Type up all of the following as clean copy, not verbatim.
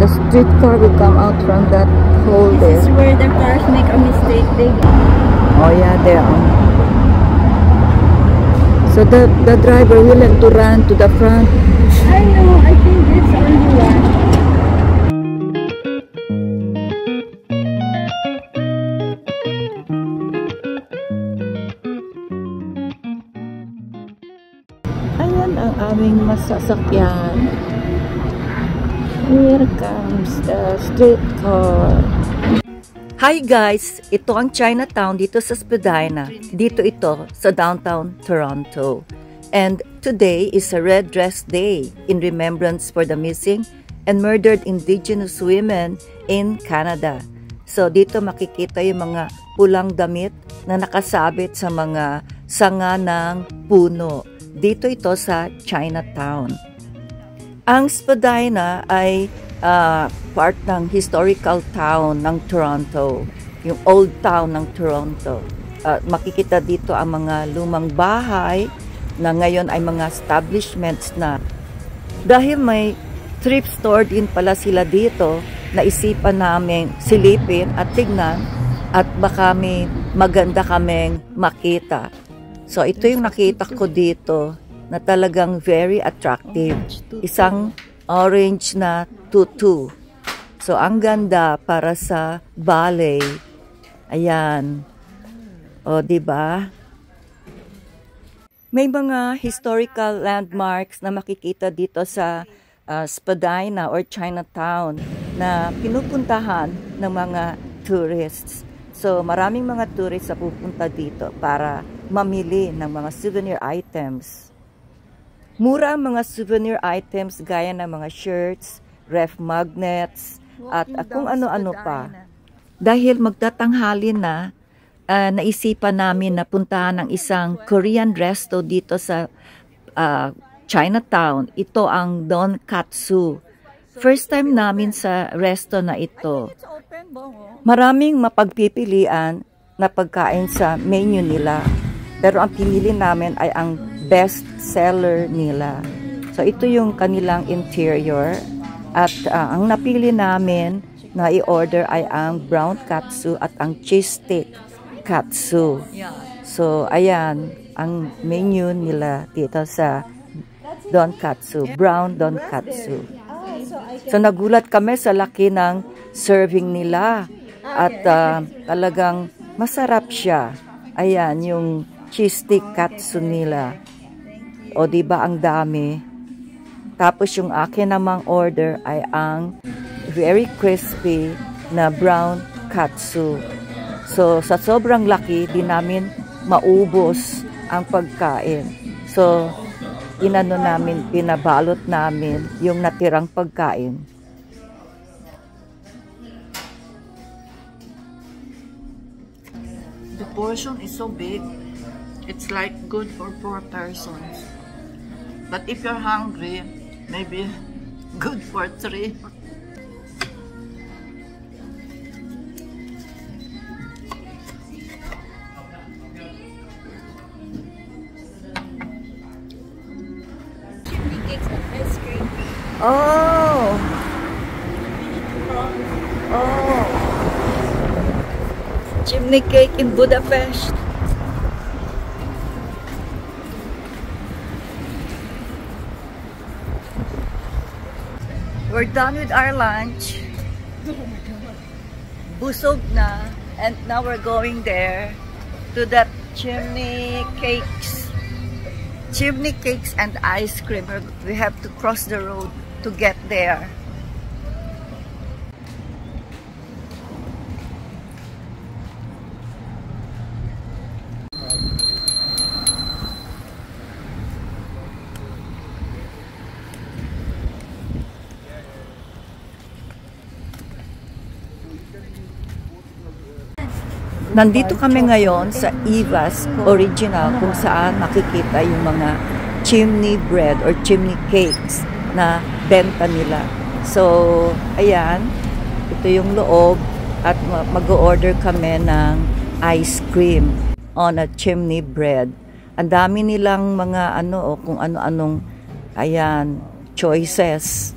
the streetcar will come out from that hole there. This is where the cars make a mistake. Oh yeah, there. So the driver will have to run to the front. I know, I think it's only one. Ayan ang aming masasakyan. Here comes the streetcar. Hi guys! Ito ang Chinatown dito sa Spadina. Dito ito sa downtown Toronto. And today is a Red Dress Day in remembrance for the missing and murdered Indigenous women in Canada. So dito makikita yung mga pulang damit na nakasabit sa mga sanga ng puno. Dito ito sa Chinatown. Ang Spadina ay part ng historical town ng Toronto, yung old town ng Toronto. Makikita dito ang mga lumang bahay na ngayon ay mga establishments na. Dahil may thrift store din pala sila dito, naisipan namin silipin at tignan at baka may maganda kaming makita. So ito yung nakita ko dito na talagang very attractive. Isang orange na tutu. So ang ganda para sa ballet. Ayan. O, diba? May mga historical landmarks na makikita dito sa Spadina or Chinatown na pinupuntahan ng mga tourists. So maraming mga tourists na pupunta dito para mamili ng mga souvenir items. Mura ang mga souvenir items gaya ng mga shirts, ref magnets, at kung ano-ano pa. Dahil magtatanghali na, naisipan namin na puntahan ang isang Korean resto dito sa Chinatown. Ito ang Don Katsu. First time namin sa resto na ito. Maraming mapagpipilian na pagkain sa menu nila. Pero ang pinili namin ay ang best seller nila. So ito yung kanilang interior. At ang napili namin na i-order ay ang brown katsu at ang cheese stick katsu. So ayan ang menu nila dito sa Don Katsu, brown Don Katsu. So nagulat kami sa laki ng serving nila at talagang masarap siya. Ayan yung cheese stick katsu nila. O diba ang dami. Tapos yung akin namang order ay ang very crispy na brown katsu. So sa sobrang laki, di namin maubos ang pagkain. So inano namin, pinabalot namin yung natirang pagkain. The portion is so big. It's like good for 4 persons. But if you're hungry, maybe good for 3. Oh! Oh! Chimney cake in Budapest. We're done with our lunch. Busog na. And now we're going there to that chimney cakes. Chimney cakes and ice cream. We have to cross the road to get there. Nandito kami ngayon sa Eva's Original kung saan makikita yung mga chimney bread or chimney cakes na benta nila. So, ayan, ito yung loob at mag-order kami ng ice cream on a chimney bread. Ang dami nilang mga ano, kung ano-anong, ayan, choices.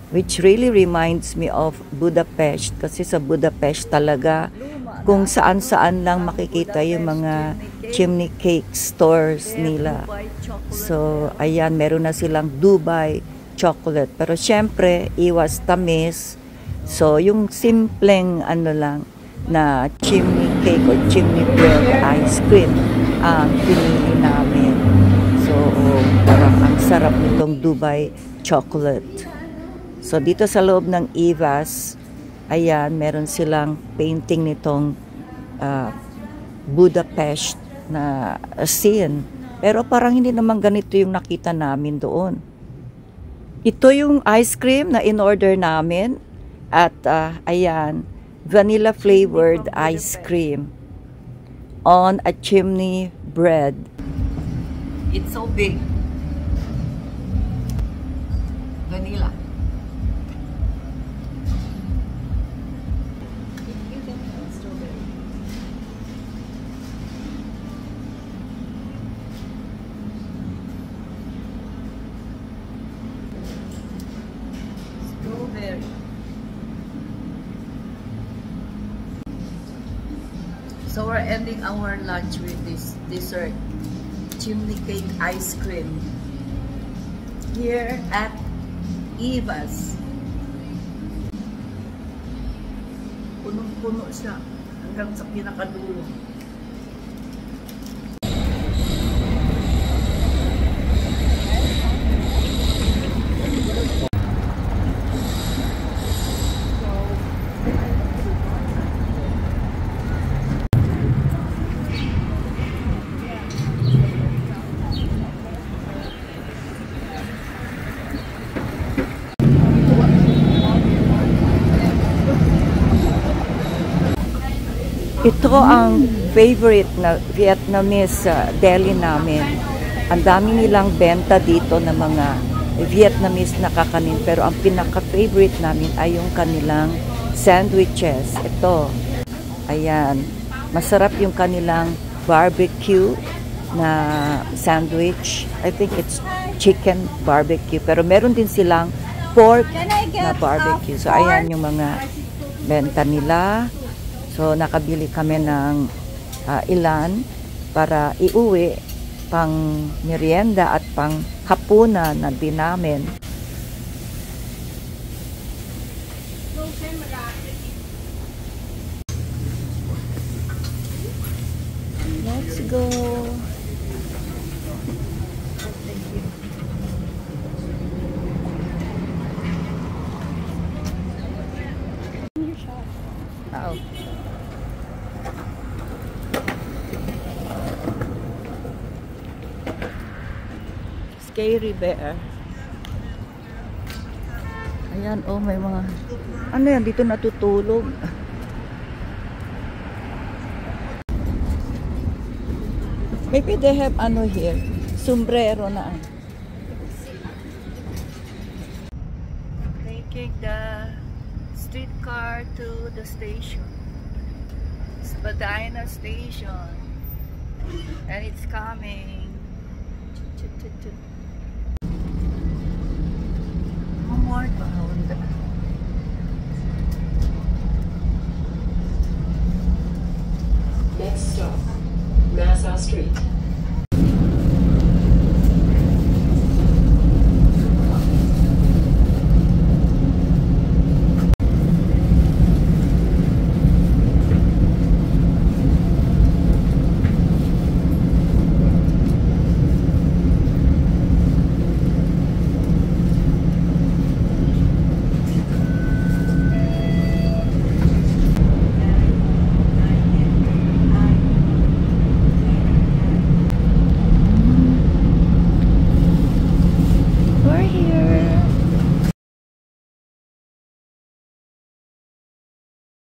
which really reminds me of Budapest, kasi sa Budapest talaga kung saan-saan lang makikita yung mga chimney cake stores nila. So ayan, meron na silang Dubai chocolate, pero syempre iwas tamis, so yung simpleng ano lang na chimney cake or chimney bread ice cream ang pinili namin. So parang ang sarap nitong Dubai chocolate. So dito sa loob ng Eva's, ayan, meron silang painting nitong Budapest na scene. Pero parang hindi naman ganito yung nakita namin doon. Ito yung ice cream na in-order namin. At ayan, vanilla flavored ice cream on a chimney bread. It's so big. Vanilla. Strawberry. So we're ending our lunch with this dessert, chimney cake ice cream, here at Eva's. Punong-puno siya hanggang sa pinakadulo. Ito ang favorite na Vietnamese deli namin. Ang dami nilang benta dito ng mga Vietnamese na kakanin, pero ang pinaka-favorite namin ay yung kanilang sandwiches. Ito, ayan, masarap yung kanilang barbecue na sandwich. I think it's chicken barbecue, pero meron din silang pork na barbecue. So ayan yung mga benta nila. So nakabili kami ng ilan para iuwi pang merienda at pang hapunan na din namin. Let's go. Oh. Scary bear. Ayan, oh, may mga ano yan, dito natutulog. Maybe they have ano here, sombrero na. Taking the streetcar to the station. Spadina Station. And it's coming. More